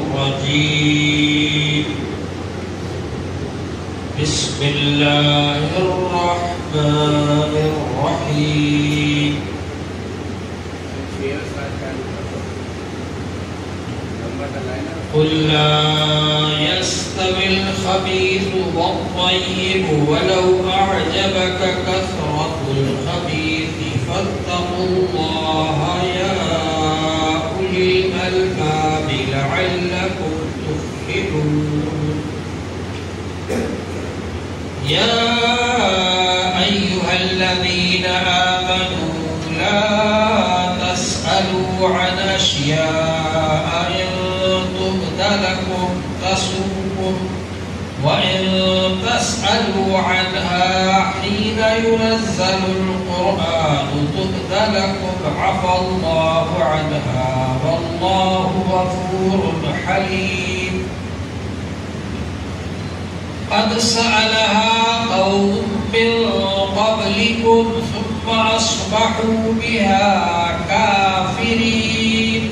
الرجيم بسم الله الرحمن الرحيم قل لا يستوي الخبيث والطيب ولو أعجبك كثرة الخبيث فاتقوا الله يا أولي الألباب لعلكم تفلحون يا أيها الذين آمنوا لا تسألوا عن أشياء إن تبد لكم تسؤكم وإن تسألوا عنها حين ينزل القرآن تبد لكم عفى الله عنها والله غفور حليم قد سألها قوم من قبلكم ثم أصبحوا بها كافرين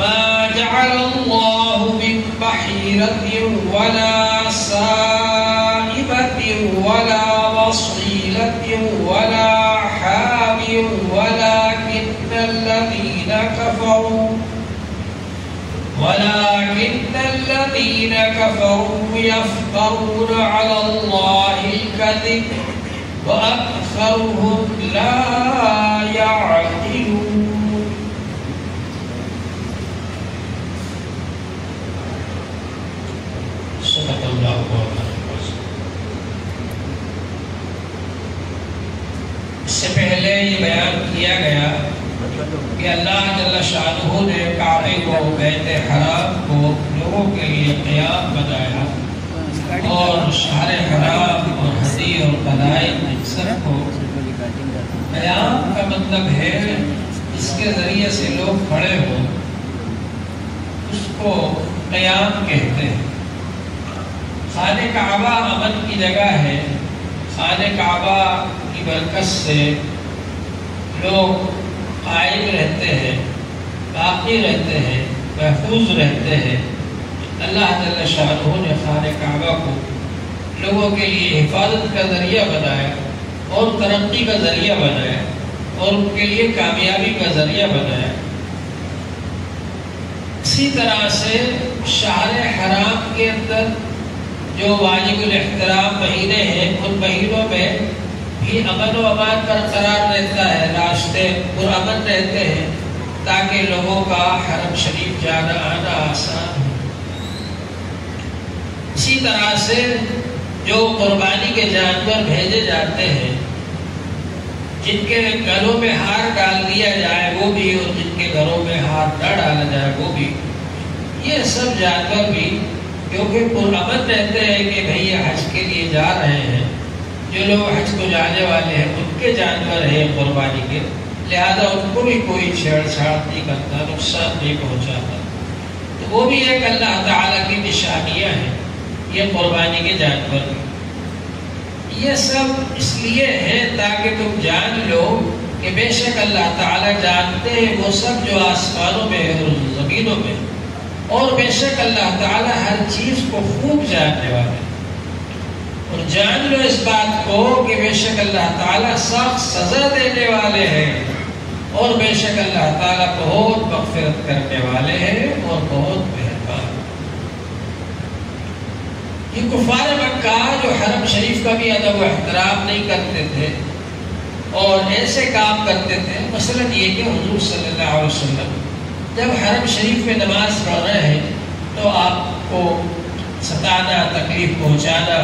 ما جعل الله من بحيرة ولا سائبة ولا وصيلة ولا حام ولكن الذين كفروا يفترون على الله الكذب وأكثرهم لا يعقلون صدق اللہ اس سے پہلے یہ بیان کیا گیا کہ اللہ جل شانہ نے کعبے کو بیت حرام کو لوگوں کے لیے قیام بنایا اور شہر حرام اور حدی اور قلائد سب کو قیام کا مطلب ہے اس کے ذریعے سے لوگ کھڑے ہو اس کو قیام کہتے ہیں خانہ کعبہ امن کی جگہ ہے خانہ کعبہ کی برکت سے لوگ قائم رہتے ہیں باقی رہتے ہیں محفوظ رہتے ہیں اللہ جل شانہ نے خانہ کعبہ کو لوگوں کے لیے حفاظت کا ذریعہ بنایا اور ترقی کا ذریعہ بنایا اور ان کے لیے کامیابی کا ذریعہ بنایا اسی طرح سے شہر حرام کے اندر جو واجب الاحترام مہینے ہیں ان مہینوں میں بھی امن و امان برقرار رہتا ہے راستے پرامن رہتے ہیں تاکہ لوگوں کا حرم شریف جانا آنا آسان ہو اسی طرح سے جو قربانی کے جانور بھیجے جاتے ہیں جن کے گھروں میں ہار ڈال دیا جائے وہ بھی اور جن کے گھروں میں ہار نہ ڈالا جائے وہ بھی یہ سب جانور بھی کیونکہ پرامن رہتے ہیں کہ بھئی یہ حج کے لیے جا رہے ہیں جو لوگ حج کو جانے والے ہیں ان کے جانور ہیں قربانی کے لہذا ان کو بھی کوئی چھیڑ چھاڑ نہیں کرتا نقصان نہیں پہنچاتا تو وہ بھی ایک اللہ تعالیٰ کی نشانیاں ہیں یہ قربانی کے جانور یہ سب اس لیے ہے تاکہ تم جان لو کہ بے شک اللہ تعالیٰ جانتے ہیں وہ سب جو آسمانوں میں ہے اور زمینوں میں اور بے شک اللہ تعالیٰ ہر چیز کو خوب جاننے والے اور جان لو اس بات کو کہ بے شک اللہ تعالیٰ سخت سزا دینے والے ہیں اور بے شک اللہ تعالیٰ بہت مغفرت کرنے والے ہیں اور بہت مہربان یہ کفار مکہ جو حرم شریف کا بھی ادب و احترام نہیں کرتے تھے اور ایسے کام کرتے تھے مثلا یہ کہ حضور صلی اللہ علیہ وسلم جب حرم شریف میں نماز پڑھ رہے ہیں تو آپ کو ستانا تکلیف پہنچانا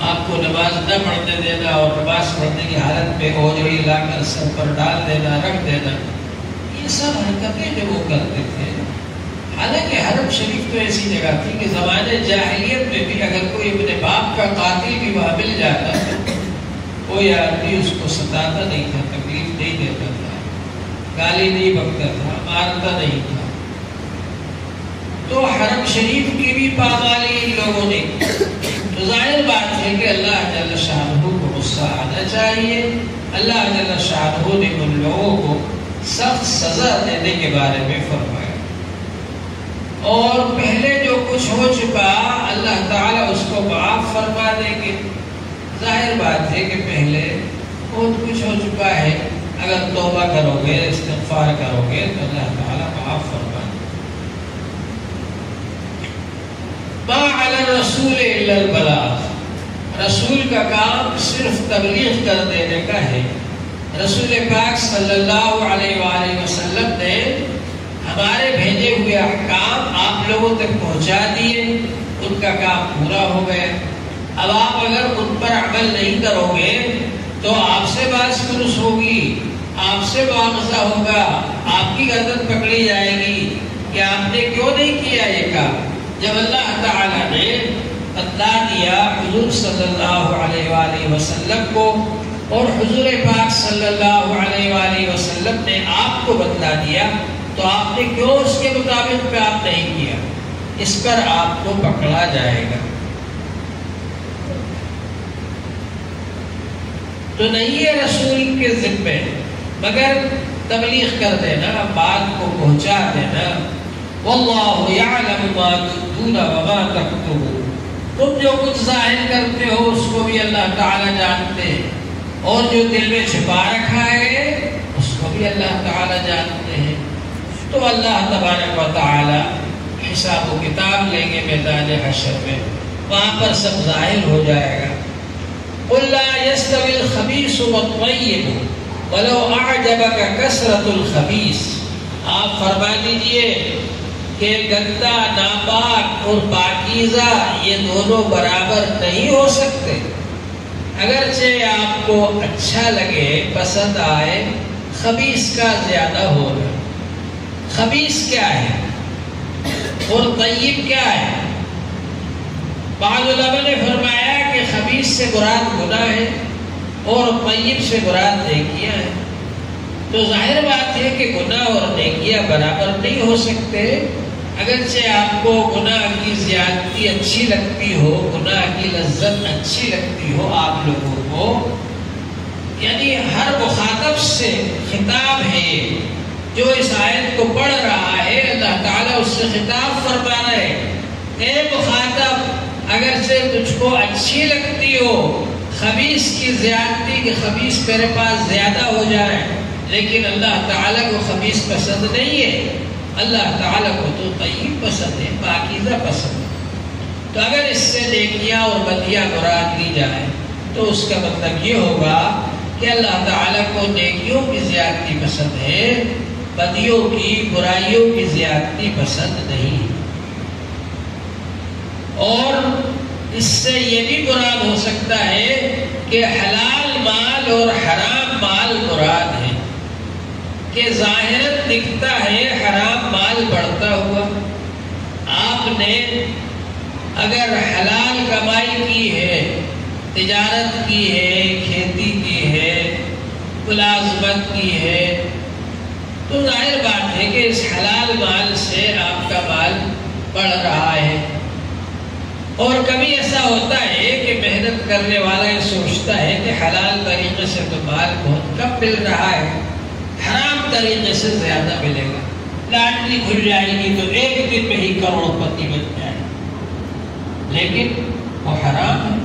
آپ کو نماز نہ پڑھنے دینا اور نماز پڑھنے کی حالت میں اوجڑی لا کر سر پر ڈال دینا رکھ دینا یہ سب حرکتیں جو وہ کرتے تھے حالانکہ حرم شریف تو ایسی جگہ تھی کہ زمانے جاہلیت میں بھی اگر کوئی اپنے باپ کا قاتل بھی وہاں مل جاتا کوئی آدمی اس کو ستاتا نہیں تھا تکلیف نہیں دیتا تھا گالی نہیں بکتا تھا مارتا نہیں تھا تو حرم شریف کی بھی پامالی ان لوگوں نے تو ظاہر بات ہے کہ اللہ جل شانہ کو غصہ آنا چاہیے اللہ جل شانہ نے ان لوگوں کو سخت سزا دینے کے بارے میں فرمایا اور پہلے جو کچھ ہو چکا اللہ تعالیٰ اس کو معاف فرما دیں گے۔ ظاہر بات ہے کہ پہلے بہت کچھ ہو چکا ہے، اگر توبہ کرو گے، استغفار کرو گے تو اللہ تعالیٰ معاف فرما دیں گے۔ ما علی الرسول الا البلاغ، رسول کا کام صرف تبلیغ کر دینے کا ہے۔ رسول پاک صلی اللہ علیہ وآلہ وسلم نے ہمارے بھیجے ہوئے احکام آپ لوگوں تک پہنچا دیے، ان کا کام پورا ہو گیا۔ اب آپ اگر ان پر عمل نہیں کرو گے تو آپ سے باز پرس ہوگی، آپ سے مواخذہ ہوگا، آپ کی گردن پکڑی جائے گی کہ آپ نے کیوں نہیں کیا یہ کام۔ جب اللہ تعالیٰ نے بتلا دیا حضور صلی اللہ علیہ وآلہ وسلم کو، اور حضور پاک صلی اللہ علیہ وآلہ وسلم نے آپ کو بتلا دیا، تو آپ نے کیوں اس کے مطابق پہ آپ نہیں کیا؟ اس پر آپ کو پکڑا جائے گا۔ تو نہیں ہے رسول کے ذمے مگر تبلیغ کر دینا، بات کو پہنچا دینا۔ واللہ یعلم ما تبدون وما تکتمون، تم جو کچھ ظاہر کرتے ہو اس کو بھی اللہ تعالیٰ جانتے ہیں، اور جو دل میں چھپا رکھا ہے اس کو بھی اللہ تعالیٰ جانتے ہیں۔ تو اللہ تبارک و تعالی حساب و کتاب لیں گے میدان حشر میں، وہاں پر سب ظاہر ہو جائے گا۔ قل لا يستوي الخبيث والطيب ولو اعجبك كثرة الخبيث، آپ فرما دیجئے کہ گندا، ناپاک اور پاکیزہ یہ دونوں برابر نہیں ہو سکتے۔ اگرچہ آپ کو اچھا لگے، پسند آئے خبیث کا زیادہ ہونا۔ خبیث کیا ہے اور طیب کیا ہے؟ بعض علماء نے فرمایا کہ خبیث سے مراد گناہ ہے اور طیب سے مراد نیکیاں ہیں۔ تو ظاہر بات ہے کہ گناہ اور نیکیاں برابر نہیں ہو سکتے۔ اگرچہ آپ کو گناہ کی زیادتی اچھی لگتی ہو، گناہ کی لذت اچھی لگتی ہو آپ لوگوں کو، یعنی ہر مخاطب سے خطاب ہے جو اس آیت کو پڑھ رہا ہے، اللہ تعالیٰ اس سے خطاب فرما رہے ہیں، اے مخاطب، اگرچہ تجھ کو اچھی لگتی ہو خبیث کی زیادتی کہ خبیث میرے پاس زیادہ ہو جائے، لیکن اللہ تعالیٰ کو خبیث پسند نہیں ہے، اللہ تعالیٰ کو تو طیب پسند ہے، پاکیزہ پسند ہے۔ تو اگر اس سے نیکیاں اور بدیاں مراد لی جائیں تو اس کا مطلب یہ ہوگا کہ اللہ تعالیٰ کو نیکیوں کی زیادتی پسند ہے، بدیوں کی، برائیوں کی زیادتی پسند نہیں۔ اور اس سے یہ بھی مراد ہو سکتا ہے کہ حلال مال اور حرام مال مراد ہے، کہ ظاہر دکھتا ہے حرام مال بڑھتا ہوا۔ آپ نے اگر حلال کمائی کی ہے، تجارت کی ہے، کھیتی کی ہے، ملازمت کی ہے، تو ظاہر بات ہے کہ اس حلال مال سے آپ کا مال بڑھ رہا ہے۔ اور کبھی ایسا ہوتا ہے کہ محنت کرنے والا یہ سوچتا ہے کہ حلال طریقے سے تو مال بہت کم مل رہا ہے، حرام طریقے سے زیادہ ملے گا، لاٹری کھل جائے گی تو ایک دن میں ہی کروڑ پتی بن جائے، لیکن وہ حرام ہے۔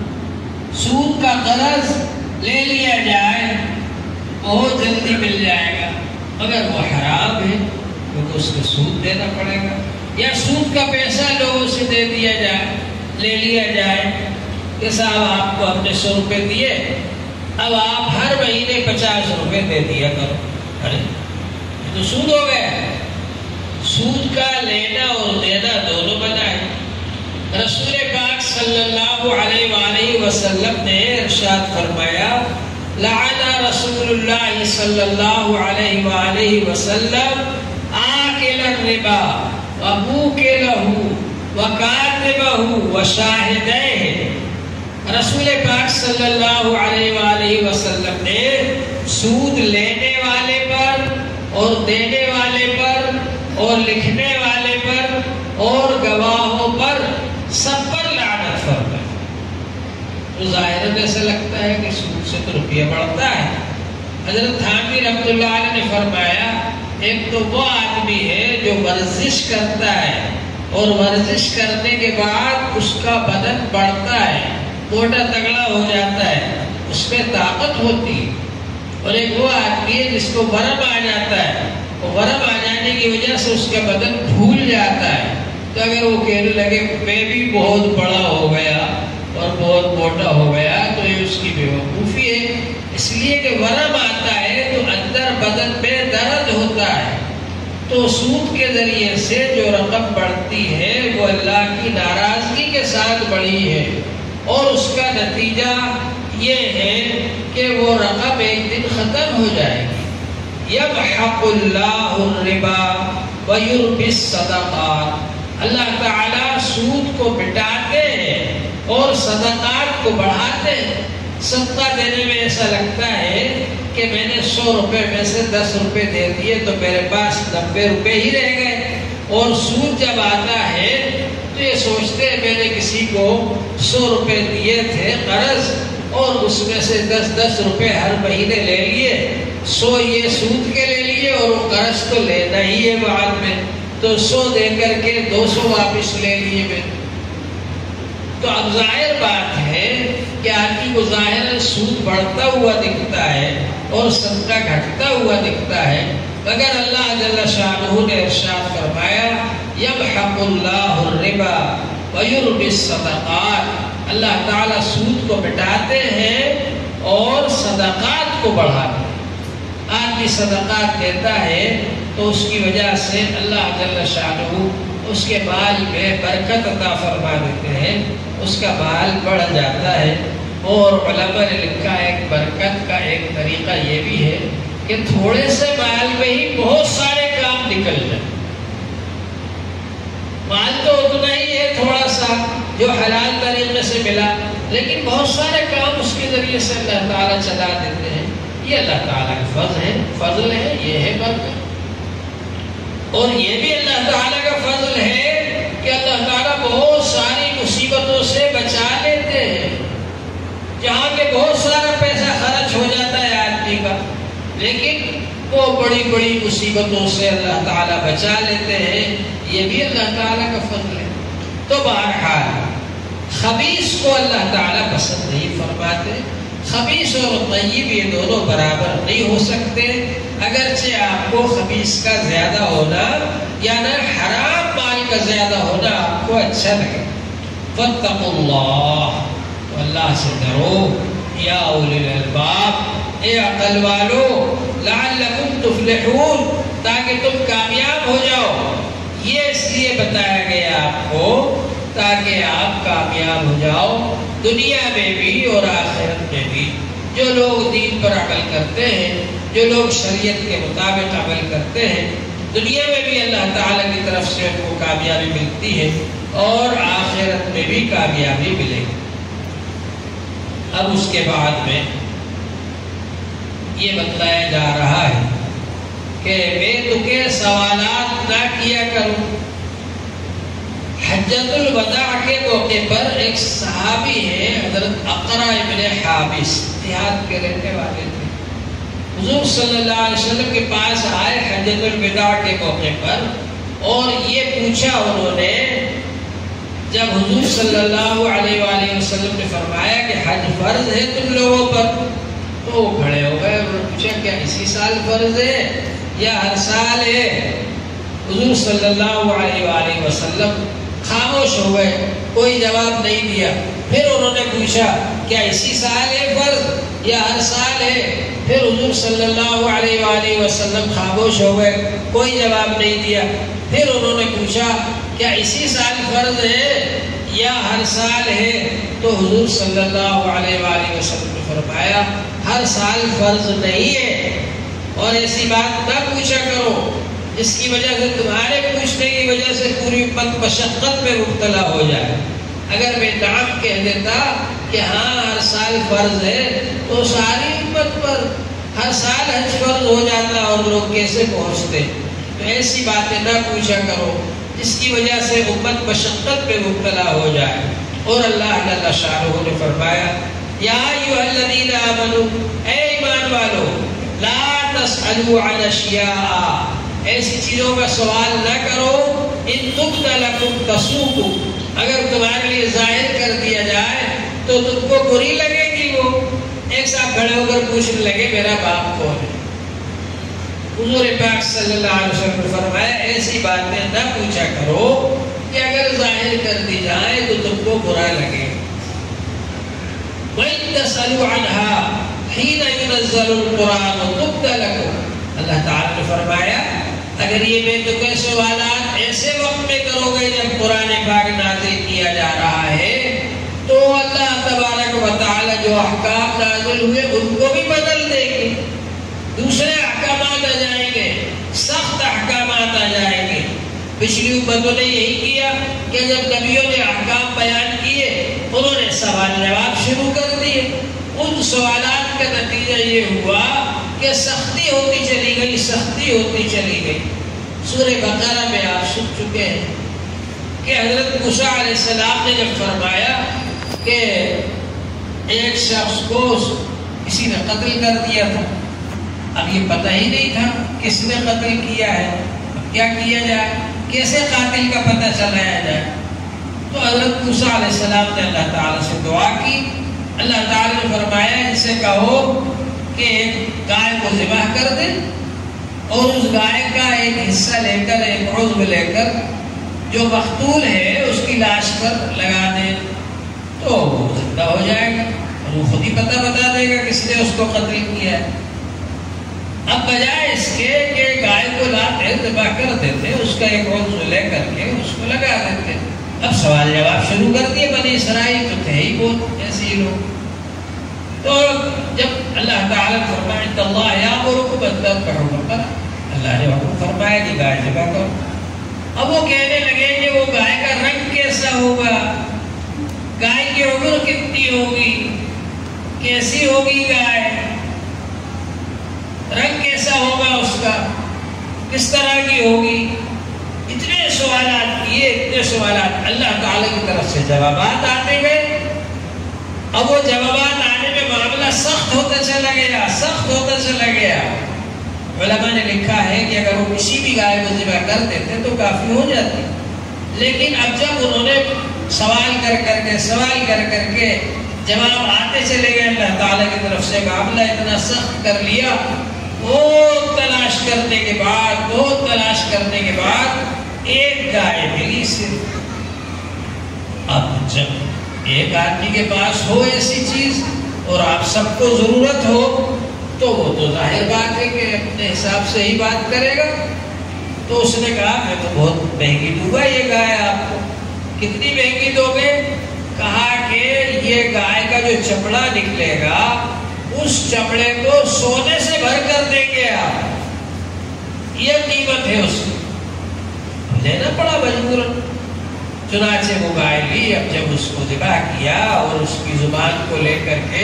سود کا قرض لے لیا جائے بہت جلدی مل جائے گا، مگر وہ حرام ہے کیونکہ اس کو سود دینا پڑے گا۔ یا سود کا پیسہ لوگوں سے دے دیا جائے، لے لیا جائے کہ صاحب آپ کو ہم نے 100 روپے دیے، اب آپ ہر مہینے 50 روپے دے دیا کرو۔ ارے یہ تو سود ہو گیا۔ سود کا لینا اور دینا دونوں منع ہے۔ رسول پاک صلی اللہ علیہ وآلہ وسلم نے ارشاد فرمایا، لعن رسول اللہ صلی اللہ علیہ وآلہ وسلم آکل الربا وموکلہ وکاتبہ وشاہدیہ۔ رسول پاک صلی اللہ علیہ وآلہ وسلم نے سود لینے والے پر اور دینے والے پر اور لکھنے والے پر اور گواہوں پر سب پر لعنت فرمائی۔ تو ظاہر ایسا لگتا ہے کہ سود سے تو روپیہ بڑھتا ہے۔ حضرت تھانوی رحمۃ اللہ علیہ نے فرمایا، ایک تو وہ آدمی ہے جو ورزش کرتا ہے اور ورزش کرنے کے بعد اس کا بدن بڑھتا ہے، موٹا تگڑا ہو جاتا ہے، اس میں طاقت ہوتی ہے۔ اور ایک وہ آدمی ہے جس کو ورم آ جاتا ہے، وہ ورم آ جانے کی وجہ سے اس کا بدن پھول جاتا ہے، تو اگر وہ کہنے لگے میں بھی بہت بڑا ہو گیا اور بہت موٹا ہو گیا تو یہ اس کی بیوقوفی ہے۔ اس لیے کہ ورم آتا ہے تو اندر بدن میں درد ہوتا ہے، تو سود کے ذریعے سے جو رقم بڑھتی ہے وہ اللہ کی ناراضگی کے ساتھ بڑھی ہے، اور اس کا نتیجہ یہ ہے کہ وہ رقم ایک دن ختم ہو جائے گی۔ یمحق اللہ الربا ویربی الصدقات، اللہ تعالیٰ سود کو مٹاتے ہیں اور صدقات کو بڑھاتے ہیں۔ صدقہ دینے میں ایسا لگتا ہے کہ میں نے 100 روپے میں سے 10 روپے دے دیے تو میرے پاس 90 روپے ہی رہ گئے، اور سود جب آتا ہے تو یہ سوچتے ہیں میں نے کسی کو 100 روپے دیے تھے قرض، اور اس میں سے 10 روپے ہر مہینے لے لیے، 100 یہ سود کے لے لیے اور وہ قرض تو لینا ہی ہے بعد میں، تو 100 دے کر کے 200 واپس لے لیے میں۔ تو اب ظاہر بات ہے کہ آدمی کو ظاہر سود بڑھتا ہوا دکھتا ہے اور صدقہ گھٹتا ہوا دکھتا ہے، مگر اللہ جل شانہ نے ارشاد فرمایا یمحق اللہ الربا ویربی الصدقات، اللہ تعالیٰ سود کو مٹاتے ہیں اور صدقات کو بڑھاتے ہیں۔ آدمی صدقات دیتا ہے تو اس کی وجہ سے اللہ جل شانہ اس کے مال میں برکت عطا فرما دیتے ہیں، اس کا مال بڑھ جاتا ہے۔ اور علماء نے لکھا ہے کہ برکت کا ایک طریقہ یہ بھی ہے کہ تھوڑے سے مال میں ہی بہت سارے کام نکل جائیں۔ مال تو اتنا ہی ہے تھوڑا سا جو حلال طریقے سے ملا، لیکن بہت سارے کام اس کے ذریعے سے اللہ تعالیٰ چلا دیتے ہیں۔ یہ اللہ تعالیٰ کا فضل ہے، یہ ہے برکت۔ اور یہ بھی اللہ تعالیٰ کا فضل ہے کہ اللہ تعالیٰ بہت ساری مصیبتوں سے بچا لیتے ہیں، جہاں کہ بہت سارا پیسہ خرچ ہو جاتا ہے آدمی کا، لیکن وہ بڑی بڑی مصیبتوں سے اللہ تعالیٰ بچا لیتے ہیں، یہ بھی اللہ تعالیٰ کا فضل ہے۔ تو بہرحال خبیث کو اللہ تعالیٰ پسند نہیں فرماتے، خبیث اور طیب یہ دونوں برابر نہیں ہو سکتے، اگرچہ آپ کو خبیث کا زیادہ ہونا یعنی حرام مال کا زیادہ ہونا آپ کو اچھا لگے۔ فاتقوا اللہ، تو اللہ سے ڈرو، یا اولی الالباب، اے عقل والو، لعلکم تفلحون، تاکہ تم کامیاب ہو جاؤ۔ یہ اس لیے بتایا گیا آپ کو تاکہ آپ کامیاب ہو جاؤ دنیا میں بھی اور آخرت میں بھی۔ جو لوگ دین پر عمل کرتے ہیں، جو لوگ شریعت کے مطابق عمل کرتے ہیں، دنیا میں بھی اللہ تعالیٰ کی طرف سے ان کو کامیابی ملتی ہے اور آخرت میں بھی کامیابی ملے گی۔ اب اس کے بعد میں یہ بتلایا جا رہا ہے کہ بے تکے سوالات نہ کیا کرو۔ حجۃ الوداع کے موقع پر ایک صحابی ہے حضرت اقرع ابن حابس، دیہات کے رہنے والے تھے، حضور صلی اللہ علیہ وسلم کے پاس آئے حجۃ الوداع کے موقع پر، اور یہ پوچھا انہوں نے، جب حضور صلی اللہ علیہ وآلہ وسلم نے فرمایا کہ حج فرض ہے تم لوگوں پر، تو وہ کھڑے ہو گئے اور پوچھا کیا اسی سال فرض ہے یا ہر سال ہے؟ حضور صلی اللہ علیہ وآلہ وسلم خاموش ہو گئے، کوئی جواب نہیں دیا۔ پھر انہوں نے پوچھا کیا اسی سال ہے فرض یا ہر سال ہے؟ پھر حضور صلی اللہ علیہ وآلہ وسلم خاموش ہو گئے، کوئی جواب نہیں دیا۔ پھر انہوں نے پوچھا کیا اسی سال فرض ہے یا ہر سال ہے؟ تو حضور صلی اللہ علیہ وآلہ وسلم نے فرمایا ہر سال فرض نہیں ہے، اور ایسی بات نہ پوچھا کرو جس کی وجہ سے تمہارے پوچھنے کی وجہ سے پوری امت مشقت میں مبتلا ہو جائے۔ اگر میں نام کہہ دیتا کہ ہاں ہر سال فرض ہے تو ساری امت پر ہر سال حج فرض ہو جاتا اور لوگ کیسے پہنچتے۔ تو ایسی باتیں نہ پوچھا کرو جس کی وجہ سے امت مشقت میں مبتلا ہو جائے۔ اور اللہ جل شانہ نے فرمایا یا ایھا الذین آمنوا، اے ایمان والو، لا تسألوا عن اشیاء، ایسی چیزوں کا سوال نہ کرو ان تبد لکم تسوکم، اگر تمہارے لیے ظاہر کر دیا جائے تو تم کو بری لگے گی۔ وہ ایک صاحب کھڑے ہو کر پوچھنے لگے میرا باپ کون ہے؟ حضور پاک صلی اللہ علیہ وسلم نے فرمایا ایسی باتیں نہ پوچھا کرو کہ اگر ظاہر کر دی جائے تو تم کو برا لگے۔ وَإِن تَسْأَلُوا عَنْهَا حِينَ يُنَزَّلُ الْقُرْآنُ تُبْدَ لَكُمْ، اللہ تعالیٰ نے فرمایا اگر یہ بے تکے سوالات ایسے وقت میں کرو گے جب قرآن پاک نازل کیا جا رہا ہے تو اللہ تبارک و تعالیٰ جو احکام نازل ہوئے ان کو بھی بدل دے گی، دوسرے احکامات آ جائیں گے، سخت احکامات آ جائیں گے۔ پچھلی امتوں نے یہی کیا کہ جب نبیوں نے احکام بیان کیے انہوں نے سوال جواب شروع کر دیے، ان سوالات کا نتیجہ یہ ہوا کہ سختی ہوتی چلی گئی، سختی ہوتی چلی گئی۔ سورہ بقرہ میں آپ سن چکے ہیں کہ حضرت موسیٰ علیہ السلام نے جب فرمایا کہ ایک شخص کو کسی نے قتل کر دیا تھا، اب یہ پتہ ہی نہیں تھا کس نے قتل کیا ہے، اب کیا کیا جائے، کیسے قاتل کا پتہ چلایا جائے؟ تو حضرت موسیٰ علیہ السلام نے اللہ تعالیٰ سے دعا کی، اللہ تعالیٰ نے فرمایا اسے کہو کہ ایک گائے کو ذبح کر دے اور اس گائے کا ایک حصہ لے کر، ایک عضو لے کر جو مقتول ہے اس کی لاش پر لگا دے تو وہ زندہ ہو جائے گا اور وہ خود ہی پتہ بتا دے گا کس نے اس کو قتل کیا ہے۔ اب بجائے اس کے کہ گائے کو لاتے ذبح کر دیتے، اس کا ایک عضو لے کر کے اس کو لگا دیتے، اب سوال جواب شروع کر دیے۔ بنی اسرائیل تو تھے ہی بہت ایسے ہی لوگ۔ تو جب اللہ تعالیٰ نے فرمایا ان اللہ یامرکم ان تذبحوا بقرہ، اللہ نے حکم فرمایا کہ گائے ذبح کرو۔ اب وہ کہنے لگے کہ وہ گائے کا رنگ کیسا ہوگا، گائے کی عمر کتنی ہوگی، کیسی ہوگی گائے، رنگ کیسا ہوگا اس کا، کس طرح کی ہوگی، اتنے سوالات کیے، اتنے سوالات۔ اللہ تعالیٰ کی طرف سے جوابات آتے گئے، اب وہ جوابات آنے میں معاملہ سخت ہوتا چلا گیا، سخت ہوتا چلا گیا۔ علماء نے لکھا ہے کہ اگر وہ کسی بھی گائے کو ذبح کر دیتے تو کافی ہو جاتی، لیکن اب جب انہوں نے سوال کر کے جواب آتے چلے گئے، اللہ تعالیٰ کی طرف سے معاملہ اتنا سخت کر لیا، بہت تلاش کرنے کے بعد ایک گائے ملی صرف۔ اب جب ایک آدمی کے پاس ہو ایسی چیز اور آپ سب کو ضرورت ہو تو وہ تو ظاہر بات ہے کہ اپنے حساب سے ہی بات کرے گا۔ تو اس نے کہا میں تو بہت مہنگی دوں گا یہ گائے آپ کو۔ کتنی مہنگی دو گے؟ کہا کہ یہ گائے کا جو چمڑا نکلے گا اس چمڑے کو سونے سے بھر کر دیں گے آپ، یہ قیمت ہے اس کی۔ لینا پڑا مجبوراً، چنانچہ وہ گائے لی۔ اب جب اس کو ذبح کیا اور اس کی زبان کو لے کر کے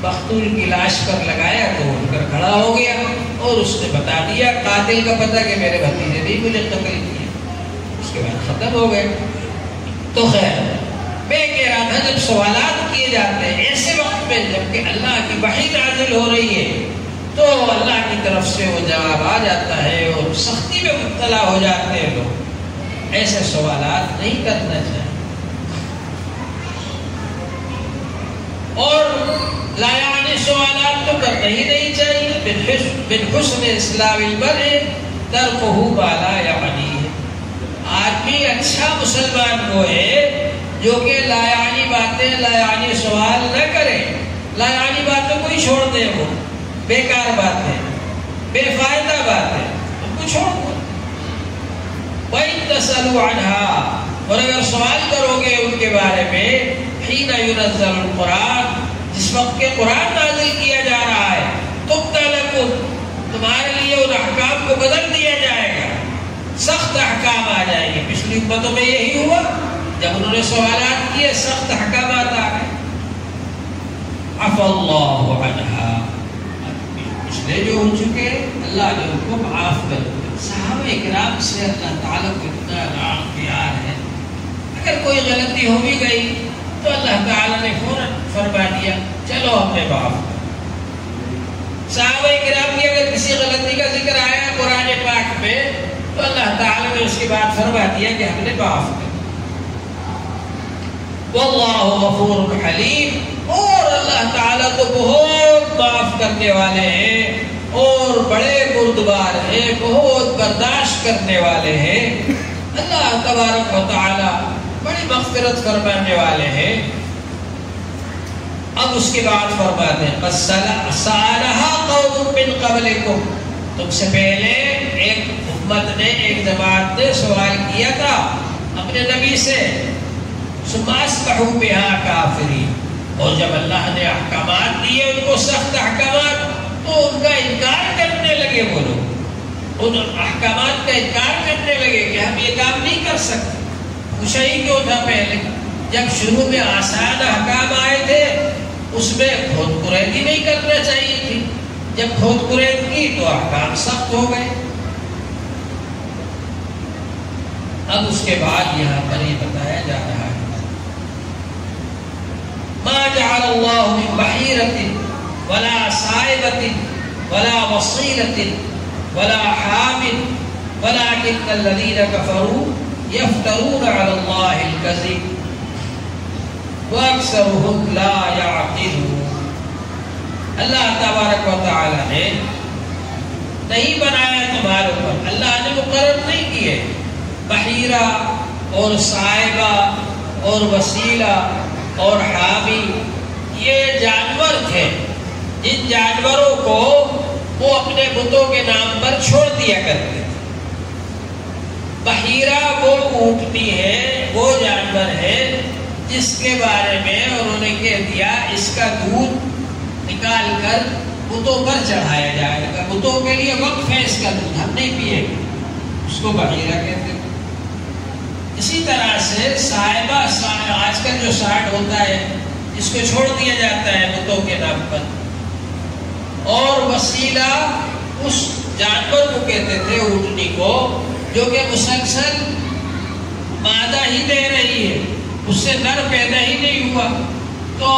مقتول کی لاش پر لگایا تو اٹھ کر کھڑا ہو گیا اور اس نے بتا دیا قاتل کا پتہ کہ میرے بھتیجے نے مجھے قتل کیا۔ اس کے بعد ختم ہو گئے۔ تو خیر میں کہہ رہا تھا جب سوالات کیے جاتے ہیں ایسے وقت میں جب کہ اللہ کی وحی نازل ہو رہی ہے تو اللہ کی طرف سے وہ جواب آ جاتا ہے اور سختی میں مبتلا ہو جاتے ہیں لوگ۔ ایسے سوالات نہیں کرنا چاہیے اور لایعنی سوالات تو کرنا ہی نہیں چاہیے۔ من حسن اسلام المرء ترکہ ما لا یعنیہ، آدمی اچھا مسلمان وہ ہے جو کہ لایعنی باتیں، لایعنی سوال نہ کرے، لایعنی باتوں کو ہی چھوڑ دے، وہ بیکار باتیں، بے فائدہ باتیں ان کو چھوڑ دو۔ وَإِن تَسْأَلُوا عَنْهَا، اور اگر سوال کرو گے ان کے بارے میں، حِينَ يُنَزَّلُ الْقُرْآنُ، جس وقت کے قرآن نازل کیا جا رہا ہے، تُبْدَ لَكُمْ، تمہارے لیے ان احکام کو بدل دیا جائے گا، سخت احکام آ جائیں گے۔ پچھلی امتوں میں یہی ہوا، جب انہوں نے سوالات کیے سخت احکامات آ گئے۔ عفا اللہ عنہا، پچھلے جو ہو چکے اللہ نے ان کو معاف کر دیا۔ صحابہ اکرام سے اللہ تعالیٰ کو اتنا انعام پیار ہے، اگر کوئی غلطی ہو بھی گئی تو اللہ تعالیٰ نے فوراً فرما دیا چلو ہم نے معاف کر۔ صحابہ اکرام کی اگر کسی غلطی کا ذکر آیا قرآن پاک میں تو اللہ تعالیٰ نے اس کے بعد فرما دیا کہ ہم نے معاف کر واللہ غفور حلیم، اور اللہ تعالیٰ تو بہت معاف کرنے والے ہیں اور بڑے بردبار ہیں، بہت برداشت کرنے والے ہیں۔ اللہ تبارک و تعالیٰ بڑی مغفرت فرمانے والے ہیں۔ اب اس کے بعد فرماتے ہیں قَدْ سَأَلَهَا قَوْمٌ مِّن قَبْلِكُمْ، تم سے پہلے ایک امت نے، ایک جماعت نے سوال کیا تھا اپنے نبی سے، ثُمَّ أَصْبَحُوا بِهَا كَافِرِينَ، اور جب اللہ نے احکامات دیے ان کو، سخت احکامات، تو ان کا انکار کرنے لگے وہ لوگ، ان احکامات کا انکار کرنے لگے کہ ہم یہ کام نہیں کر سکتے۔ پوچھا ہی کیوں تھا پہلے؟ جب شروع میں آسان احکام آئے تھے اس میں کھود کریدی نہیں کرنا چاہیے تھی، جب کھود کرید کی تو احکام سخت ہو گئے۔ اب اس کے بعد یہاں پر یہ بتایا جا رہا ہے ما جعل اللہ من بحیرۃ ولا صائبۃ ولا وصیلۃ ولا حام ولكن الذین کفروا یفترون علی اللہ الکذب وَأَكْثَرُهُمْ لَا يَعْقِلُونَ۔ اللہ تبارک و تعالی نے نہیں بنایا تمہارے اوپر، اللہ نے مقرر نہیں کیے بحیرہ اور صائبہ اور وسیلہ اور حامی، یہ جانور تھے جن جانوروں کو وہ اپنے بتوں کے نام پر چھوڑ دیا کرتے تھے۔ بحیرہ وہ اونٹنی ہے، وہ جانور ہے جس کے بارے میں انہوں نے کہہ دیا اس کا دودھ نکال کر بتوں پر چڑھایا جائے گا، بتوں کے لیے وقف ہے اس کا دودھ، ہم نہیں پیے گے، اس کو بحیرہ کہتے ہیں۔ اسی طرح سے صائبہ، آج کل جو ساٹھ ہوتا ہے اس کو چھوڑ دیا جاتا ہے بتوں کے نام پر، اور وسیلہ اس جانور کو کہتے تھے، اونٹنی کو، جو کہ مسلسل مادہ ہی دے رہی ہے، اس سے نر پیدا ہی نہیں ہوا، تو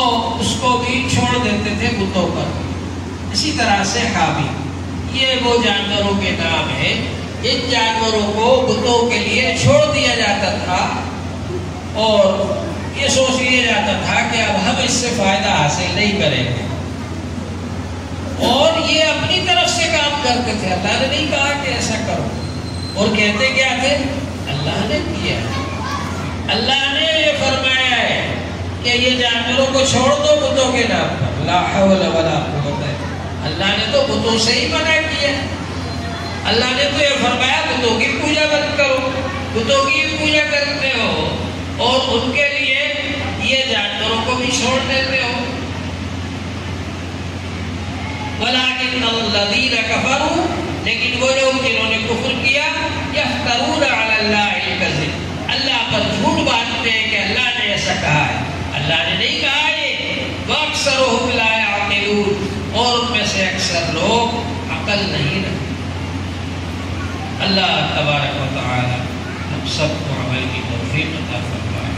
اس کو بھی چھوڑ دیتے تھے بتوں پر۔ اسی طرح سے حامی، یہ وہ جانوروں کے نام ہیں جن جانوروں کو بتوں کے لیے چھوڑ دیا جاتا تھا اور یہ سوچ لیا جاتا تھا کہ اب ہم اس سے فائدہ حاصل نہیں کریں گے، اور یہ اپنی طرف سے کام کرتے تھے، اللہ نے نہیں کہا کہ ایسا کرو، اور کہتے کیا تھے؟ اللہ نے کیا ہے، اللہ نے یہ فرمایا ہے کہ یہ جانوروں کو چھوڑ دو بتوں کے نام پر، لا حول ولا قوت، اللہ نے تو بتوں سے ہی منع کیا، اللہ نے تو یہ فرمایا بتوں کی پوجا مت کرو، بتوں کی پوجا کرتے ہو اور ان کے لیے یہ جانوروں کو بھی چھوڑ دیتے ہو۔ وَلَٰكِنَّ الَّذِينَ كَفَرُوا، لیکن وہ لوگ جنہوں نے کفر کیا، يَفْتَرُونَ عَلَى اللَّهِ الْكَذِبَ، اللہ پر جھوٹ باندھتے ہیں کہ اللہ نے ایسا کہا ہے، اللہ نے نہیں کہا یہ۔ وَأَكْثَرُهُمْ لَا يَعْقِلُونَ، اور ان میں سے اکثر لوگ عقل نہیں رکھتے۔ اللہ تبارک و تعالی ہم سب کو عمل کی توفیق عطا فرمائے۔